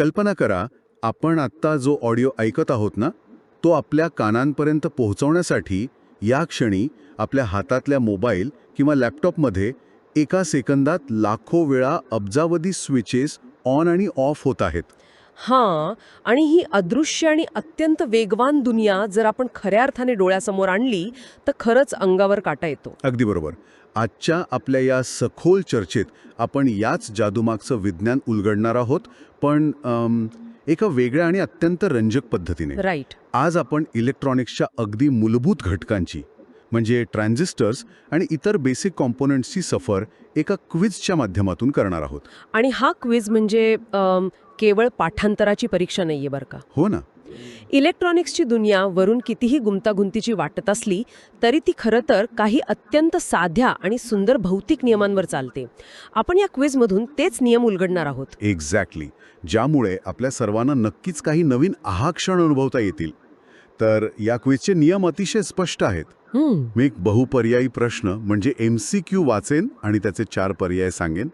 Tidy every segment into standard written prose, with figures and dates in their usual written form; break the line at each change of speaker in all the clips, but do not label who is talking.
कल्पना करा, आपण आत्ता जो ऑडिओ ऐकत आहोत ना, तो आपल्या कानांपर्यंत पोहोचवण्यासाठी या क्षणी आपल्या हातातल्या मोबाईल किंवा लॅपटॉपमध्ये एका सेकंदात लाखो वेळा अब्जावधी स्विचेस ऑन आणि ऑफ होत आहेत.
हां, आणि ही अदृश्य आणि अत्यंत वेगवान दुनिया जर आपण खऱ्या अर्थाने डोळ्यासमोर आणली तर खरंच अंगावर काटा येतो.
अगदी बरोबर. आजच्या आपल्या या सखोल चर्चेत आपण याच जादूमागचं विज्ञान उलगडणार आहोत, पण एका वेगळ्या आणि अत्यंत रंजक पद्धतीने.
राईट.
आज आपण इलेक्ट्रॉनिक्सच्या अगदी मूलभूत घटकांची म्हणजे ट्रान्झिस्टर्स आणि इतर बेसिक कॉम्पोनंट्सची सफर एका क्विझच्या माध्यमातून करणार आहोत.
आणि हा क्विज म्हणजे केवळ पाठांतराची परीक्षा नाहीये बरं का.
हो ना.
इलेक्ट्रॉनिक्सची दुनिया वरून कितीही गुंतागुंतीची वाटत असली तरी ती खरं तर काही अत्यंत साध्या आणि सुंदर भौतिक नियमांवर चालते. आपण या क्विजमधून तेच नियम उलगडणार आहोत.
एक्झॅक्टली. ज्यामुळे आपल्या सर्वांना नक्कीच काही नवीन क्षण अनुभवता येतील. तर या क्विजचे नियम अतिशय स्पष्ट आहेत. मी एक बहुपर्यायी प्रश्न म्हणजे MCQ वाचेन आणि त्याचे 4 पर्याय सांगेन.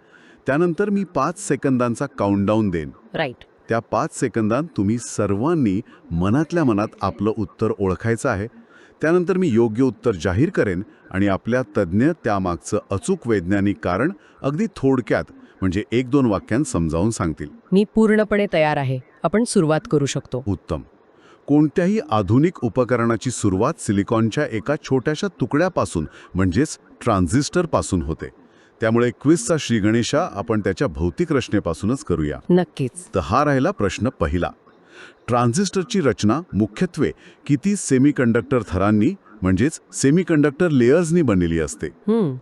त्यानंतर मी 5 सेकंदांचा काउंटडाऊन देईन.
राईट.
त्या 5 सेकंदात तुम्ही सर्वांनी मनातल्या मनात आपलं उत्तर ओळखायचं आहे. त्यानंतर मी योग्य उत्तर जाहीर करेन आणि आपल्या तज्ज्ञ त्यामागचं अचूक वैज्ञानिक कारण अगदी थोडक्यात म्हणजे 1-2 वाक्यांत समजावून सांगतील.
मी पूर्णपणे तयार आहे. आपण सुरुवात करू शकतो.
उत्तम. कोणत्याही आधुनिक उपकरणाची सुरुवात सिलिकॉनच्या एका छोट्याशा तुकड्यापासून म्हणजेच ट्रान्झिस्टरपासून होते. त्यामुळे क्विजचा श्रीगणेशा आपण त्याच्या भौतिक रचनेपासूनच करूया.
नक्कीच.
तर हा राहिला प्रश्न पहिला. ट्रान्झिस्टरची रचना मुख्यत्वे किती सेमीकंडक्टर थरांनी म्हणजेच सेमीकंडक्टर लेयर्सनी बनलेली असते?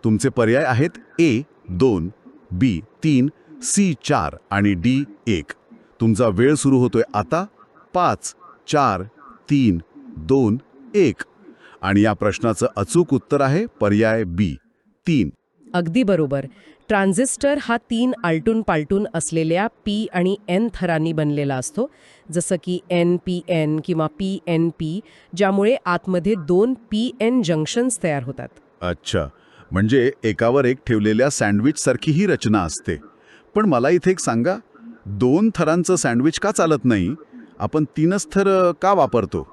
तुमचे पर्याय आहेत A2, B3, C4 आणि D1. तुमचा वेळ सुरू होतोय आता. 5, 4, 3, 2, 1. आणि या प्रश्नाचं अचूक उत्तर आहे पर्याय B3.
अगदी बरोबर. ट्रान्झिस्टर हा 3 आलटून पालटून असलेल्या P आणि N थरांनी बनलेला असतो, जसं की NPN किंवा PNP, ज्यामुळे आतमध्ये 2 PN जंक्शन्स तयार होतात.
अच्छा, म्हणजे एकावर एक ठेवलेल्या सँडविचसारखी ही रचना असते. पण मला इथे एक सांगा, 2 थरांचं सँडविच का चालत नाही? आपण 3च थर का वापरतो?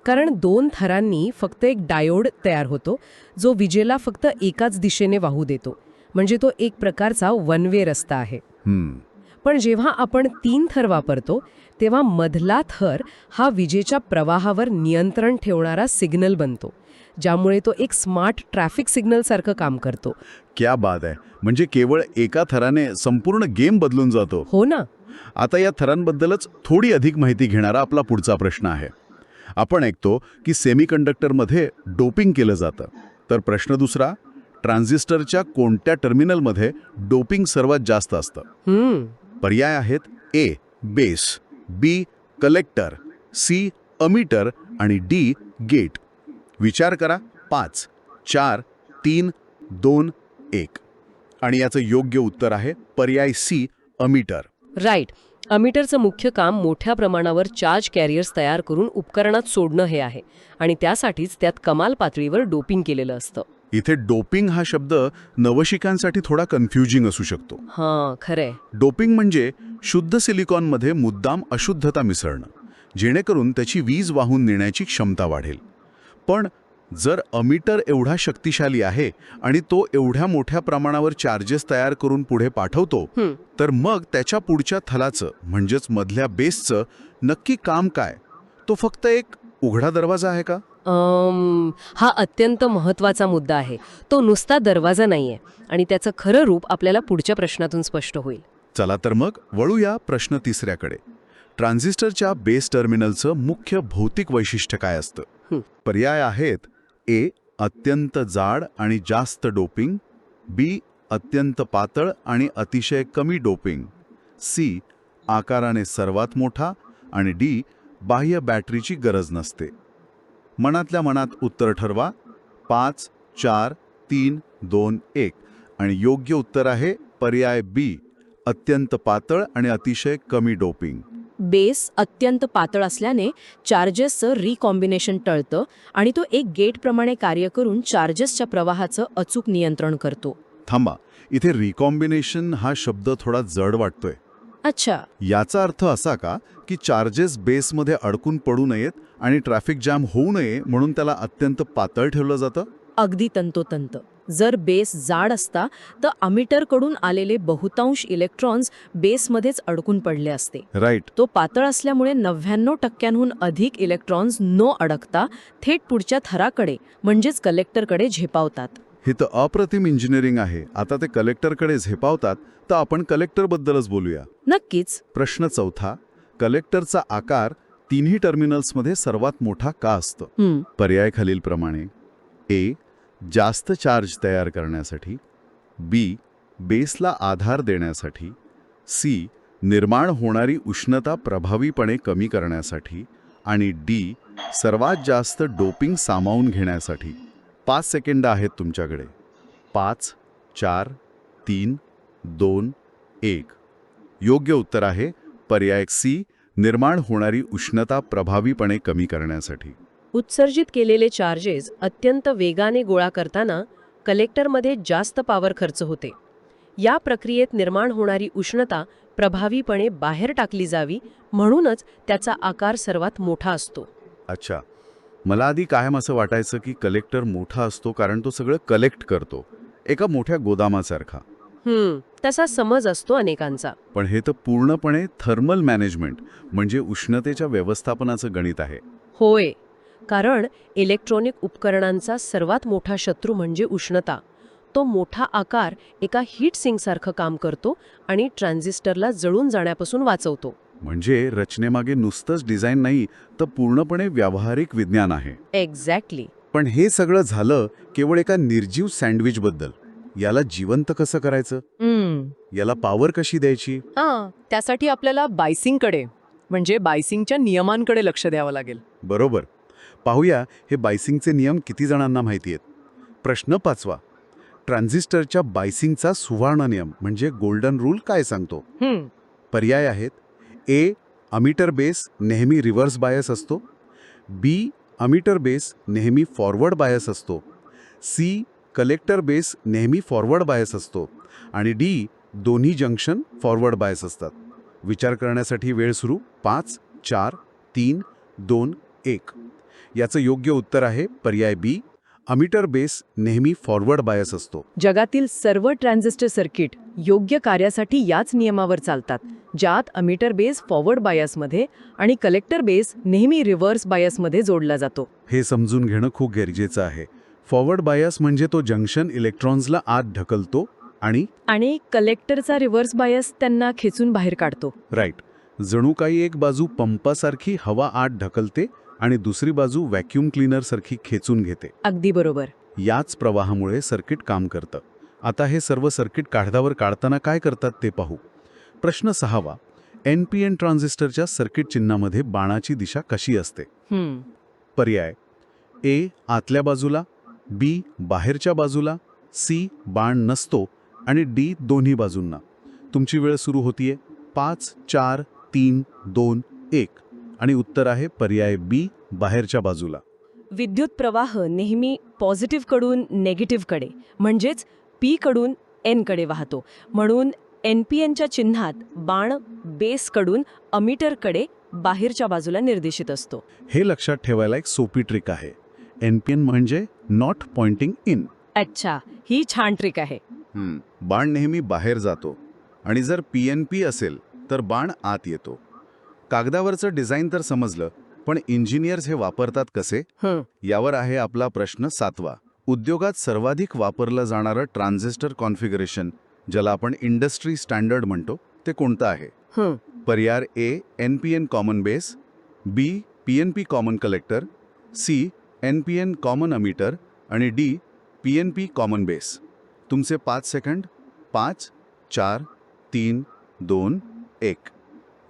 कारण 2 थरांनी फक्त एक डायोड तयार होतो, जो विजेला फक्त एकाच दिशेने वाहू देतो. म्हणजे तो एक प्रकारचा वन वे रस्ता आहे. पण जेव्हा आपण 3 थर वापरतो तेव्हा मधला थर हा विजेच्या प्रवाहावर नियंत्रण ठेवणारा सिग्नल बनतो, ज्यामुळे तो एक स्मार्ट ट्रॅफिक सिग्नलसारखं काम करतो.
क्या बात आहे. म्हणजे केवळ एका थराने संपूर्ण गेम बदलून जातो.
हो ना.
आता या थरांबद्दलच थोडी अधिक माहिती घेणारा आपला पुढचा प्रश्न आहे. आपण ऐकतो की सेमीकंडक्टरमध्ये डोपिंग केलं जातं. तर प्रश्न दुसरा, ट्रान्झिस्टरच्या कोणत्या टर्मिनलमध्ये डोपिंग सर्वात जास्त असतं? पर्याय आहेत A base, B collector, C ammeter आणि D गेट. विचार करा. 5, 4, 3, 2, 1. आणि याचं योग्य उत्तर आहे पर्याय C अमीटर.
राईट. अमीटरचं मुख्य काम मोठ्या प्रमाणावर चार्ज कॅरियर्स तयार करून उपकरणात सोडणं हे आहे, आणि त्यासाठीच त्यात कमाल पातळीवर डोपिंग केलेलं असतं.
इथे डोपिंग हा शब्द नवशिकांसाठी थोडा कन्फ्युजिंग असू शकतो.
हां, खरंय.
डोपिंग म्हणजे शुद्ध सिलिकॉनमध्ये मुद्दाम अशुद्धता मिसळणं, जेणेकरून त्याची वीज वाहून नेण्याची क्षमता वाढेल. पण जर अमीटर एवढा शक्तिशाली आहे आणि तो एवढ्या मोठ्या प्रमाणावर चार्जेस तयार करून पुढे पाठवतो, तर मग त्याच्या पुढच्या थलाचं म्हणजेच मधल्या बेसचं नक्की काम काय? तो फक्त एक उघडा दरवाजा आहे का?
हा अत्यंत महत्त्वाचा मुद्दा आहे. तो नुसता दरवाजा नाहीये, आणि त्याचं खरं रूप आपल्याला पुढच्या प्रश्नातून स्पष्ट होईल.
चला तर मग वळूया प्रश्न तिसऱ्याकडे. ट्रान्झिस्टरच्या बेस टर्मिनलचं मुख्य भौतिक वैशिष्ट्य काय असतं? पर्याय आहेत A अत्यंत जाड आणि जास्त डोपिंग, B अत्यंत पातळ आणि अतिशय कमी डोपिंग, C आकाराने सर्वात मोठा आणि D बाह्य बॅटरीची गरज नसते. मनातल्या मनात उत्तर ठरवा. 5, 4, 3, 2, 1. आणि योग्य उत्तर आहे पर्याय B अत्यंत पातळ आणि अतिशय कमी डोपिंग.
बेस अत्यंत पातळ असल्याने चार्जेसचं रिकॉम्बिनेशन टळतं आणि तो एक गेटप्रमाणे कार्य करून चार्जेसच्या प्रवाहाचं अचूक नियंत्रण करतो.
थांबा, इथे रिकॉम्बिनेशन हा शब्द थोडा जड वाटतोय.
अच्छा.
याचा अर्थ असा का की चार्जेस बेसमध्ये अडकून पडू नयेत आणि ट्रॅफिक जॅम होऊ नये म्हणून त्याला अत्यंत पातळ ठेवलं जातं?
अगदी तंतोतंत. जर बेस जाड असता तर अमिटरकडून आलेले बहुतांश इलेक्ट्रॉन्स बेसमध्येच अडकून पडले असते.
राईट.
तो पातळ असल्यामुळे 99% अधिक इलेक्ट्रॉन्स न अडकता थेट पुढच्या थराकडे म्हणजेच कलेक्टरकडे झेपावतात.
हे तर अप्रतिम इंजिनिअरिंग आहे. आता ते कलेक्टरकडे झेपावतात, तर आपण कलेक्टरबद्दलच बोलूया.
नक्कीच.
प्रश्न चौथा, कलेक्टरचा आकार तिन्ही टर्मिनल्समध्ये सर्वात मोठा का असतो? पर्याय खालीलप्रमाणे: ए, जास्त चार्ज तयार करण्यासाठी, बी, बेसला आधार देण्यासाठी, सी, निर्माण होणारी उष्णता प्रभावीपणे कमी करण्यासाठी, आणि डी, सर्वात जास्त डोपिंग सामावून घेण्यासाठी. 5 सेकंद आहेत तुमच्याकडे. 5, 4, 3, 2, 1. योग्य उत्तर आहे पर्याय सी, निर्माण होणारी उष्णता प्रभावीपणे कमी करण्यासाठी.
उत्सर्जित केलेले चार्जेस अत्यंत वेगाने गोळा करताना कलेक्टरमध्ये जास्त पॉवर खर्च होते. या प्रक्रियेत निर्माण होणारी उष्णता प्रभावीपणे बाहेर टाकली जावी म्हणूनच त्याचा आकार सर्वात मोठा असतो.
अच्छा, मला आधी कायम असं वाटायचं की कलेक्टर मोठा असतो कारण तो सगळं कलेक्ट करतो, एका मोठ्या गोदामासारखा.
तसा समज असतो अनेकांचा.
पण हे तर पूर्णपणे थर्मल मॅनेजमेंट म्हणजे उष्णतेच्या व्यवस्थापनाचं गणित आहे.
होय, कारण इलेक्ट्रॉनिक उपकरणांचा सर्वात मोठा शत्रू म्हणजे उष्णता. तो मोठा आकार एका हीट सिंकसारखं काम करतो आणि ट्रान्झिस्टरला जळून जाण्यापासून वाचवतो.
म्हणजे रचनेमागे नुसतंच डिझाईन नाही, तर पूर्णपणे व्यावहारिक विज्ञान आहे.
एक्झॅक्टली.
पण हे सगळं झालं केवळ एका निर्जीव सँडविचबद्दल. याला जिवंत कसं करायचं? याला पॉवर कशी द्यायची?
त्यासाठी आपल्याला बायसिंगकडे म्हणजे बायसिंगच्या नियमांकडे लक्ष द्यावं लागेल.
बरोबर. पाहूया हे बायसिंगचे नियम किती जणांना माहिती आहेत. प्रश्न 5वा, ट्रान्झिस्टरच्या बायसिंगचा सुवर्ण नियम म्हणजे गोल्डन रूल काय सांगतो? पर्याय आहेत: ए, अमिटर बेस नेहमी रिव्हर्स बायस असतो, बी, अमिटर बेस नेहमी फॉरवर्ड बायस असतो, सी, कलेक्टर बेस नेहमी फॉरवर्ड बायस असतो, आणि डी, दोन्ही जंक्शन फॉरवर्ड बायस असतात. विचार करण्यासाठी वेळ सुरू. 5, 4, 3, 2, 1. याचं योग्य उत्तर आहे पर्याय बी, अमिटर बेस नेहमी फॉरवर्ड बायस असतो.
जगातील सर्व ट्रान्झिस्टर सर्किट योग्य कार्यासाठी याच नियमावर चालतात, ज्यात अमिटर बेस फॉरवर्ड बायसमध्ये आणि कलेक्टर बेस नेहमी रिव्हर्स बायसमध्ये जोडला जातो.
हे समजून घेणं खूप गरजेचं आहे. फॉरवर्ड बायस म्हणजे तो जंक्शन इलेक्ट्रॉन्सला आत ढकलतो
आणि कलेक्टरचा रिव्हर्स बायस त्यांना खेचून बाहेर काढतो.
राईट. जणू काही एक बाजू पंपासारखी हवा आत ढकलते आणि दुसरी बाजू व्हॅक्यूम क्लीनरसारखी खेचून घेते.
अगदी बरोबर.
याच प्रवाहामुळे सर्किट काम करतं. आता हे सर्व सर्किट कागदावर काढताना काय करतात ते पाहू. प्रश्न 6वा, NPN ट्रान्झिस्टरच्या सर्किट चिन्हामध्ये बाणाची दिशा कशी असते? पर्याय: ए, आतल्या बाजूला, बी, बाहेरच्या बाजूला, सी, बाण नसतो, आणि डी, दोन्ही बाजूंना. तुमची वेळ सुरू होतीये. 5, 4, 3, 2, 1. आणि उत्तर आहे पर्याय बी, बाहेरच्या बाजूला.
विद्युत प्रवाह नेहमी पॉझिटिव्हकडून नेगेटिव्हकडे म्हणजेच पी कडून एन कडे वाहतो. म्हणून NPNच्या चिन्हात बाण बेसकडून अमिटरकडे बाहेरच्या बाजूला निर्देशित असतो.
हे लक्षात ठेवायला एक सोपी ट्रिक आहे. NPN म्हणजे नॉट पॉइंटिंग इन.
अच्छा, ही छान ट्रिक आहे.
बाण नेहमी बाहेर जातो आणि जर PNP असेल तर बाण आत येतो. कागदावरचं डिझाईन तर समजलं, पण इंजिनियर्स हे वापरतात कसे? यावर आहे आपला प्रश्न 7वा. उद्योगात सर्वाधिक वापरलं जाणारं ट्रान्झिस्टर कॉन्फिगरेशन, ज्याला आपण इंडस्ट्री स्टँडर्ड म्हणतो, ते कोणतं आहे? पर्याय A, NPN common base, B, PNP common collector, C, NPN common emitter, आणि डी, PNP कॉमन बेस. तुमचे 5 सेकंड. 5, 4, 3, 2, 1.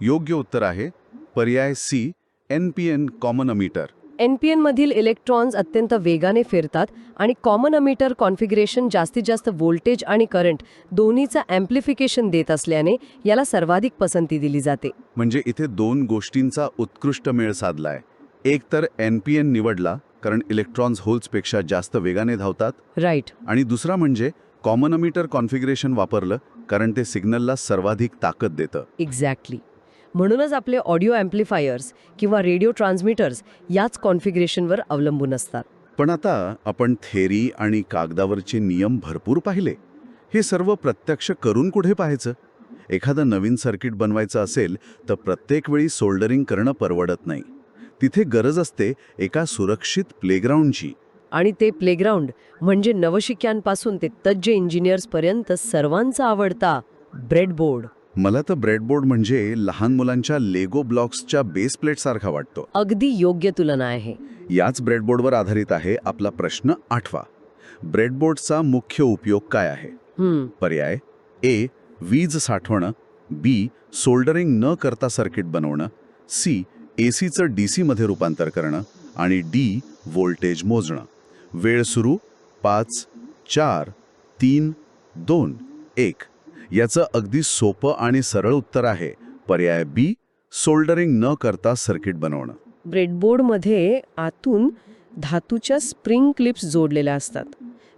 योग्य उत्तर आहे पर्याय C, NPN common emitter.
NPN मधील इलेक्ट्रॉन्स अत्यंत वेगाने फिरतात आणि कॉमन अमिटर कॉन्फिगरेशन जास्तीत जास्त व्होल्टेज आणि करंट दोन्हीचा ॲम्प्लिफिकेशन देत असल्याने याला सर्वाधिक पसंती दिली जाते.
म्हणजे इथे 2 गोष्टींचा उत्कृष्ट मेळ साधलाय. एक तर NPN निवडला कारण इलेक्ट्रॉन्स होल्सपेक्षा जास्त वेगाने धावतात,
राईट.
आणि दुसरा म्हणजे कॉमन अमिटर कॉन्फिगरेशन वापरलं कारण ते सिग्नलला सर्वाधिक ताकद देतं.
एक्झॅक्टली. म्हणूनच आपले ऑडिओ ॲम्प्लिफायर्स किंवा रेडिओ ट्रान्समीटर्स याच कॉन्फिगरेशनवर अवलंबून असतात.
पण आता आपण थेरी आणि कागदावरचे नियम भरपूर पाहिले. हे सर्व प्रत्यक्ष करून कुठे पाहायचं? एखादं नवीन सर्किट बनवायचं असेल तर प्रत्येक वेळी सोल्डरिंग करणं परवडत नाही. तिथे गरज असते एका सुरक्षित प्लेग्राऊंडची.
आणि ते प्लेग्राऊंड म्हणजे नवशिक्यांपासून ते तज्ज्ञ इंजिनियर्सपर्यंत सर्वांचा आवडता ब्रेडबोर्ड.
मला तर ब्रेडबोर्ड म्हणजे लहान मुलांच्या लेगो ब्लॉक्सच्या बेस प्लेटसारखा वाटतो.
अगदी योग्य तुलना आहे.
याच ब्रेडबोर्डवर आधारित आहे आपला प्रश्न 8वा. ब्रेडबोर्डचा मुख्य उपयोग काय आहे? पर्याय ए. वीज साठवणं, बी. सोल्डरिंग न करता सर्किट बनवणं, सी. एसीचं डीसीमध्ये रूपांतर करणं आणि डी. व्होल्टेज मोजणं. वेळ सुरू 5, 4, 3, 2, 1. याचं अगदी सोपं आणि सरळ उत्तर आहे पर्याय बी. सोल्डरिंग न करता सर्किट बनवणं.
ब्रेडबोर्डमध्ये आतून धातूच्या स्प्रिंग क्लिप्स जोडलेल्या असतात,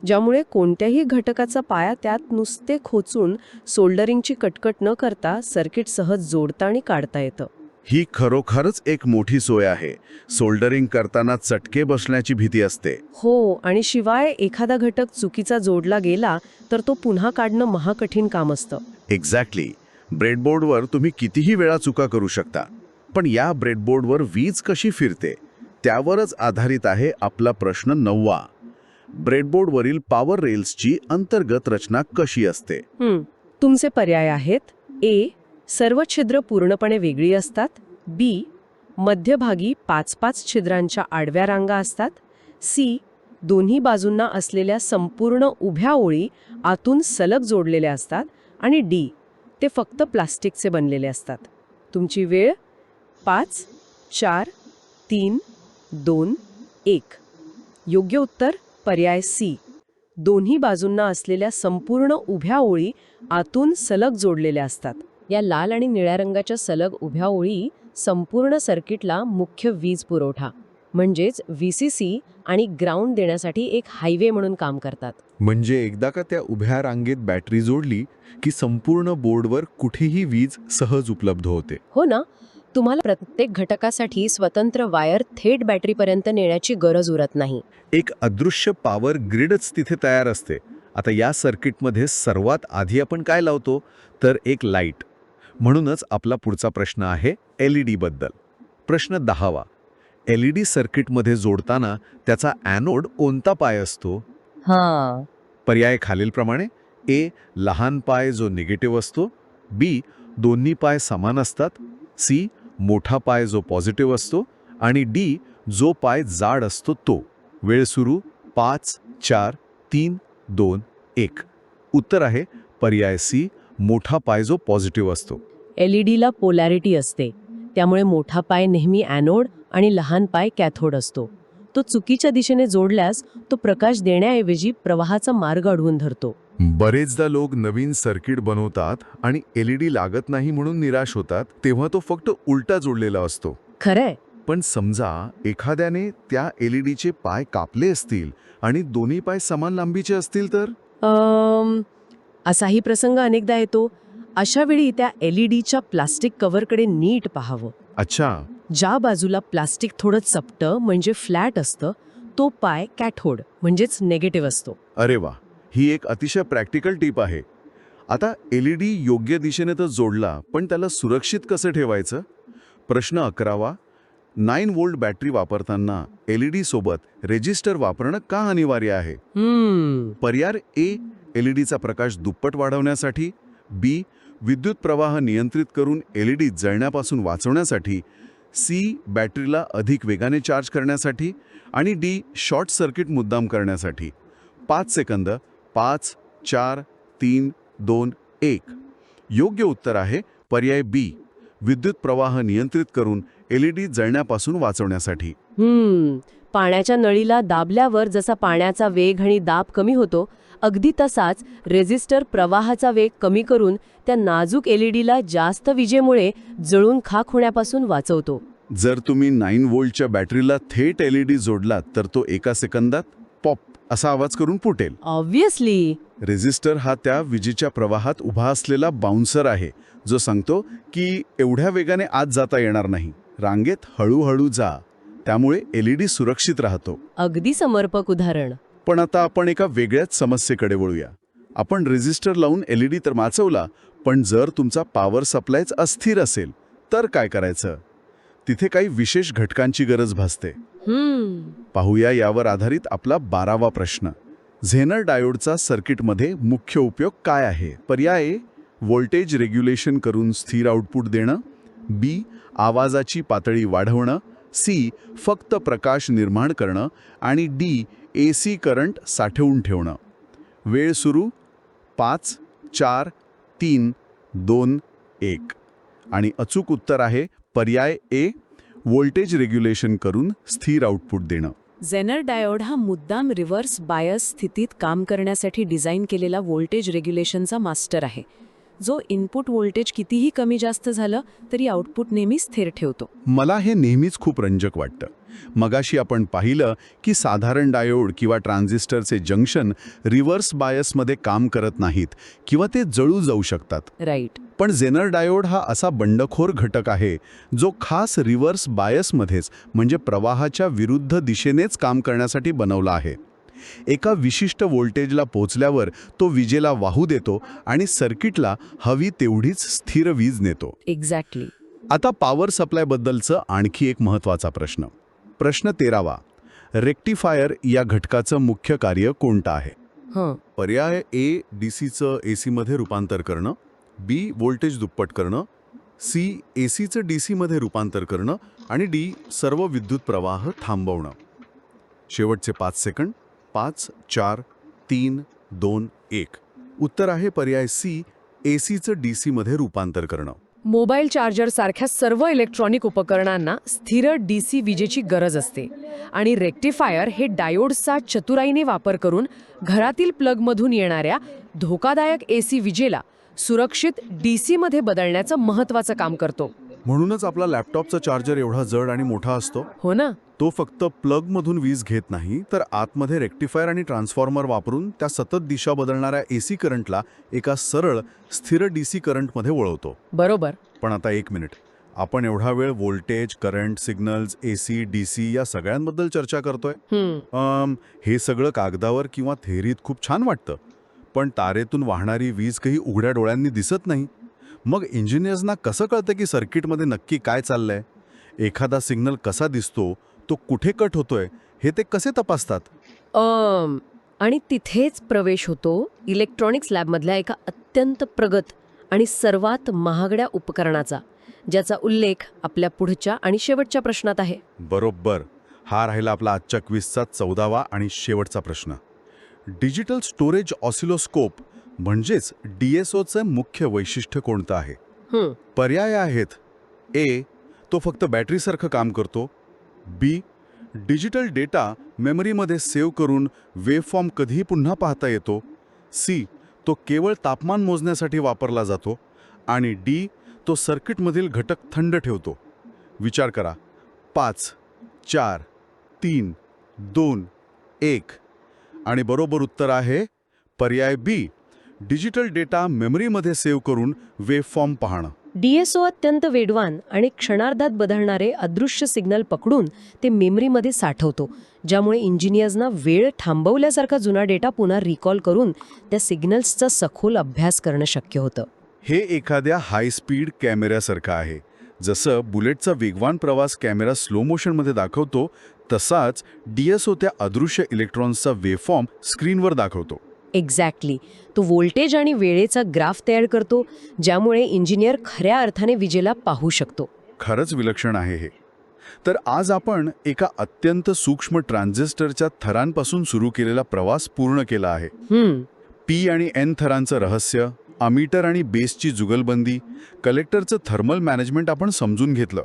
ज्यामुळे कोणत्याही घटकाचा पाया त्यात नुसते खोचून सोल्डरिंगची कटकट न करता सर्किट सहज जोडता आणि काढता येतं.
ही खरोखरच एक मोठी सोय आहे. सोल्डरिंग करताना चटके बसण्याची भीती असते.
हो, आणि शिवाय एखादा घटक चुकीचा जोडला गेला तर तो पुन्हा काढणं महाकठीण काम असतं.
एक्झॅक्टली. ब्रेडबोर्डवर तुम्ही कितीही वेळा चुका करू शकता, पण या ब्रेडबोर्डवर वीज कशी फिरते त्यावरच आधारित आहे आपला प्रश्न 9वा. ब्रेडबोर्डवरील पॉवर रेल्सची अंतर्गत रचना कशी असते?
तुमचे पर्याय आहेत: ए. सर्व छिद्र पूर्णपणे वेगळी असतात, बी. मध्यभागी 5-5 छिद्रांच्या आडव्या रांगा असतात, सी. दोन्ही बाजूंना असलेल्या संपूर्ण उभ्या ओळी आतून सलग जोडलेल्या असतात आणि डी. ते फक्त प्लास्टिकचे बनलेले असतात. तुमची वेळ 5, 4, 3, 2, 1. योग्य उत्तर पर्याय सी. दोन्ही बाजूंना असलेल्या संपूर्ण उभ्या ओळी आतून सलग जोडलेल्या असतात. या लाल आणि निळ्या रंगाच्या सलग उभ्या ओळी संपूर्ण सर्किटला मुख्य वीज पुरवठा म्हणजेच VCC आणि ग्राउंड देण्यासाठी एक हायवे म्हणून काम करतात.
म्हणजे एकदा का त्या उभ्या रांगेत बॅटरी जोडली की संपूर्ण बोर्डवर कुठेही वीज सहज उपलब्ध होते.
हो ना. तुम्हाला प्रत्येक घटकासाठी स्वतंत्र वायर थेट बॅटरीपर्यंत नेण्याची गरज उरत नाही.
एक अदृश्य पॉवर ग्रिडच तिथे तयार असते. आता या सर्किटमध्ये सर्वात आधी आपण काय लावतो तर एक लाईट. म्हणूनच आपला पुढचा प्रश्न आहे LED बद्दल. प्रश्न 10वा. LED सर्किटमध्ये जोडताना त्याचा ॲनोड कोणता पाय असतो? पर्याय खालीलप्रमाणे: ए. लहान पाय जो निगेटिव्ह असतो, बी. दोन्ही पाय समान असतात, सी. मोठा पाय जो पॉझिटिव्ह असतो आणि डी. जो पाय जाड असतो तो. वेळ सुरू 5, 4, 3, 2, 1. उत्तर आहे पर्याय सी. मोठा पाय जो पॉझिटिव्ह असतो.
LEDला पोलॅरिटी असते, त्यामुळे मोठा पाय नेहमी ॲनोड आणि लहान पाय कॅथोड असतो. तो चुकीच्या दिशेने जोडल्यास तो प्रकाश देण्याऐवजी प्रवाहाचा मार्ग अडवून धरतो.
बरेचदा लोक नवीन सर्किट बनवतात आणि LED लागत नाही म्हणून निराश होतात, तेव्हा तो फक्त उलटा जोडलेला असतो.
खरंय.
पण समजा एखाद्याने त्या LEDचे पाय कापले असतील आणि दोन्ही पाय समान लांबीचे असतील तर?
असाही प्रसंग अनेकदा येतो. अशा वेळी त्या LEDच्या प्लास्टिक कव्हरकडे नीट पाहावं.
अच्छा.
ज्या बाजूला प्लास्टिक थोडं चपटं म्हणजे फ्लॅट असतं तो पाय कॅथोड म्हणजेच नेगेटिव्ह असतो.
अरे वा, ही एक अतिशय प्रॅक्टिकल टीप आहे. आता LED योग्य दिशेने तर जोडला, पण त्याला सुरक्षित कसं ठेवायचं? प्रश्न 11वा. 9 व्होल्ट बॅटरी वापरताना LED सोबत रेजिस्टर वापरणं का अनिवार्य आहे? पर्याय ए. LEDचा प्रकाश दुप्पट वाढवण्यासाठी, बी. विद्युत प्रवाह नियंत्रित करून LED जळण्यापासून वाचवण्यासाठी, सी. बॅटरीला अधिक वेगाने चार्ज करण्यासाठी आणि डी. शॉर्ट सर्किट मुद्दाम करण्यासाठी. 5 सेकंद. 5, 4, 3, 2, 1. योग्य उत्तर आहे पर्याय बी. विद्युत प्रवाह नियंत्रित करून LED जळण्यापासून वाचवण्यासाठी.
पाण्याच्या नळीला दाबल्यावर जसा पाण्याचा वेग आणि दाब कमी होतो, अगदी तसाच रेझिस्टर प्रवाहाचा वेग कमी करून त्या नाजूक LEDला जास्त विजेमुळे जळून खाक होण्यापासून वाचवतो.
जर तुम्ही 9 व्होल्टच्या बॅटरीला थेट LED जोडलात तर तो एका सेकंदात पॉप
असा आवाज करून फुटेल.
ऑब्व्हियसली.
रेझिस्टर हा त्या विजेच्या प्रवाहात उभा असलेला बाउन्सर आहे जो सांगतो की एवढ्या वेगाने आत जाता येणार नाही, रांगेत हळूहळू जा. त्यामुळे एलईडी सुरक्षित राहतो.
अगदी समर्पक उदाहरण.
पण आता आपण एका वेगळ्याच समस्येकडे वळूया. आपण रेझिस्टर लावून एलईडी तर वाचवला, पण जर तुमचा पॉवर सप्लायच अस्थिर असेल तर काय करायचं? तिथे काही विशेष घटकांची गरज भासते. पाहूया यावर आधारित आपला 12वा प्रश्न. झेनर डायोडचा सर्किटमध्ये मुख्य उपयोग काय आहे? पर्याय ए, व्होल्टेज रेग्युलेशन करून स्थिर आउटपुट देणं. बी, आवाजाची पातळी वाढवणं. सी, फक्त प्रकाश निर्माण करणं. आणि डी, AC करंट साठवून ठेवणं. वेळ सुरू. 5, 4, 3, 2, 1. आणि अचूक उत्तर आहे पर्याय ए, व्होल्टेज रेग्युलेशन करून स्थिर आउटपुट देणं.
झेनर डायोड हा मुद्दाम रिव्हर्स बायस स्थितीत काम करण्यासाठी डिझाईन केलेला व्होल्टेज रेग्युलेशनचा मास्टर आहे, जो इनपुट व्होल्टेज कितीही कमी जास्त झालं तरी आउटपुट नेहमी स्थिर ठेवतो.
मला हे नेहमीच खूप रंजक वाटतं. मगाशी आपण पाहिलं की साधारण डायोड किंवा ट्रान्झिस्टरचे जंक्शन रिव्हर्स बायसमध्ये काम करत नाहीत किंवा ते जळू जाऊ शकतात.
राईट.
पण झेनर डायोड हा असा बंडखोर घटक आहे जो खास रिव्हर्स बायसमध्येच, म्हणजे प्रवाहाच्या विरुद्ध दिशेनेच काम करण्यासाठी बनवला आहे. एका विशिष्ट व्होल्टेजला पोहोचल्यावर तो विजेला वाहू देतो आणि सर्किटला हवी तेवढीच स्थिर वीज नेतो.
एक्झॅक्टली.
आता पॉवर सप्लायबद्दलचं आणखी एक महत्त्वाचा प्रश्न. प्रश्न 13वा. रेक्टिफायर या घटकाचं मुख्य कार्य कोणतं आहे? पर्याय ए, डीसीचं एसीमध्ये रूपांतर करणं. बी, व्होल्टेज दुप्पट करणं. सी, एसीचं डीसीमध्ये रूपांतर करणं. आणि डी, सर्व विद्युत प्रवाह थांबवणं. शेवटचे 5 सेकंड. 5, 4, 3, 2, 1. उत्तर आहे पर्याय सी, एसीचं डीसीमध्ये रूपांतर करणं.
मोबाईल चार्जर सारख्या सर्व इलेक्ट्रॉनिक उपकरणांना स्थिर DC विजेची गरज असते आणि रेक्टिफायर हे डायोड्सचा चतुराईने वापर करून घरातील प्लगमधून येणाऱ्या धोकादायक AC विजेला सुरक्षित DC मध्ये बदलण्याचं महत्त्वाचं काम करतो.
म्हणूनच आपला लॅपटॉपचा चार्जर एवढा जड आणि मोठा असतो.
हो ना.
तो फक्त प्लगमधून वीज घेत नाही, तर आतमध्ये रेक्टिफायर आणि ट्रान्सफॉर्मर वापरून त्या सतत दिशा बदलणाऱ्या AC करंटला एका सरळ स्थिर DC करंटमध्ये वळवतो.
बरोबर.
पण आता 1 मिनिट. आपण एवढा वेळ voltage, current, signals, AC, DC या सगळ्यांबद्दल चर्चा करतोय. हे सगळं कागदावर किंवा थेअरीत खूप छान वाटतं, पण तारेतून वाहणारी वीज काही उघड्या डोळ्यांनी दिसत नाही. मग इंजिनियर्सना कसं कळतं की सर्किटमध्ये नक्की काय चाललंय? एखादा सिग्नल कसा दिसतो, तो कुठे कट होतोय, हे ते कसे तपासतात?
आणि तिथेच प्रवेश होतो इलेक्ट्रॉनिक्स लॅबमधल्या एका अत्यंत प्रगत आणि सर्वात महागड्या उपकरणाचा, ज्याचा उल्लेख आपल्या पुढच्या आणि शेवटच्या प्रश्नात आहे.
बरोबर. हा राहिला आपला आजच्या क्विजचा 14वा आणि शेवटचा प्रश्न. डिजिटल स्टोरेज ऑसिलोस्कोप म्हणजेच DSOचं मुख्य वैशिष्ट्य कोणतं आहे? पर्याय आहेत. ए, तो फक्त बॅटरीसारखं काम करतो. बी, डिजिटल डेटा मेमरीमध्ये सेव्ह करून वेव्हफॉर्म कधीही पुन्हा पाहता येतो. सी, तो केवळ तापमान मोजण्यासाठी वापरला जातो. आणि डी, तो सर्किटमधील घटक थंड ठेवतो. विचार करा. 5, 4, 3, 2, 1. आणि बरोबर उत्तर आहे पर्याय बी, डिजिटल डेटा मेमरीमध्ये सेव्ह करून वेव्हफॉर्म पाहणं.
DSO अत्यंत वेगवान आणि क्षणार्धात बदलणारे अदृश्य सिग्नल पकडून ते मेमरीमध्ये साठवतो, ज्यामुळे इंजिनियर्सना वेळ थांबवल्यासारखा जुना डेटा पुन्हा रिकॉल करून त्या सिग्नल्सचा सखोल अभ्यास करणं शक्य होतं.
हे एखाद्या हाय स्पीड कॅमेऱ्यासारखं आहे. जसं बुलेटचा वेगवान प्रवास कॅमेरा स्लो मोशनमध्ये दाखवतो, तसाच DSO त्या अदृश्य इलेक्ट्रॉन्सचा वेव्हफॉर्म स्क्रीनवर दाखवतो.
एक्झॅक्टली. तो व्होल्टेज आणि वेळेचा ग्राफ तयार करतो, ज्यामुळे इंजिनियर खऱ्या अर्थाने विजेला पाहू शकतो.
खरंच विलक्षण आहे हे. तर आज आपण एका अत्यंत सूक्ष्म ट्रान्झिस्टरच्या थरांपासून सुरू केलेला प्रवास पूर्ण केला आहे. P आणि N थरांचं रहस्य, अमीटर आणि बेसची जुगलबंदी, कलेक्टरचं थर्मल मॅनेजमेंट आपण समजून घेतलं.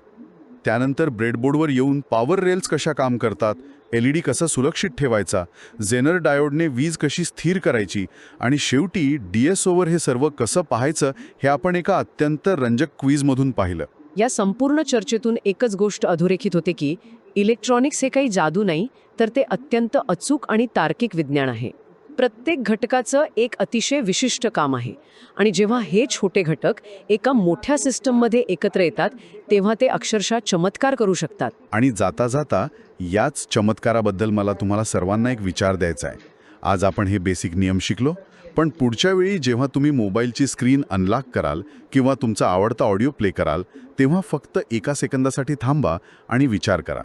त्यानंतर ब्रेडबोर्डवर येऊन पॉवर रेल्स कशा काम करतात, LED कसा सुरक्षित ठेवायचा, झेनर डायोडने वीज कशी स्थिर करायची आणि शेवटी DSOवर हे सर्व कसं पाहायचं हे आपण एका अत्यंत रंजक क्विजमधून पाहिलं.
या संपूर्ण चर्चेतून एकच गोष्ट अधोरेखित होते की इलेक्ट्रॉनिक्स हे काही जादू नाही, तर ते अत्यंत अचूक आणि तार्किक विज्ञान आहे. प्रत्येक घटकाचं एक अतिशय विशिष्ट काम आहे आणि जेव्हा हे छोटे घटक एका मोठ्या सिस्टममध्ये एकत्र येतात तेव्हा ते अक्षरशः चमत्कार करू शकतात.
आणि जाता जाता याच चमत्काराबद्दल मला तुम्हाला सर्वांना एक विचार द्यायचा आहे. आज आपण हे बेसिक नियम शिकलो, पण पुढच्या वेळी जेव्हा तुम्ही मोबाईलची स्क्रीन अनलॉक कराल किंवा तुमचा आवडता ऑडिओ प्ले कराल, तेव्हा फक्त 1 सेकंदासाठी थांबा आणि विचार करा.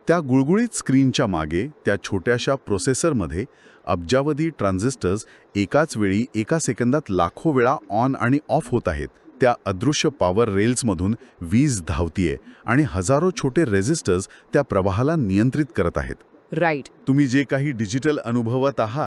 त्या गुळगुळीत स्क्रीनच्या मागे, त्या छोट्याशा प्रोसेसरमध्ये अब्जावधी ट्रान्झिस्टर्स एकाच वेळी 1 सेकंदात लाखो वेळा ऑन आणि ऑफ होत आहेत. त्या अदृश्य पॉवर रेल्समधून वीज धावतीये आणि हजारो छोटे रेझिस्टर्स त्या प्रवाहाला नियंत्रित करत आहेत.
राईट.
तुम्ही जे काही डिजिटल अनुभवत आहात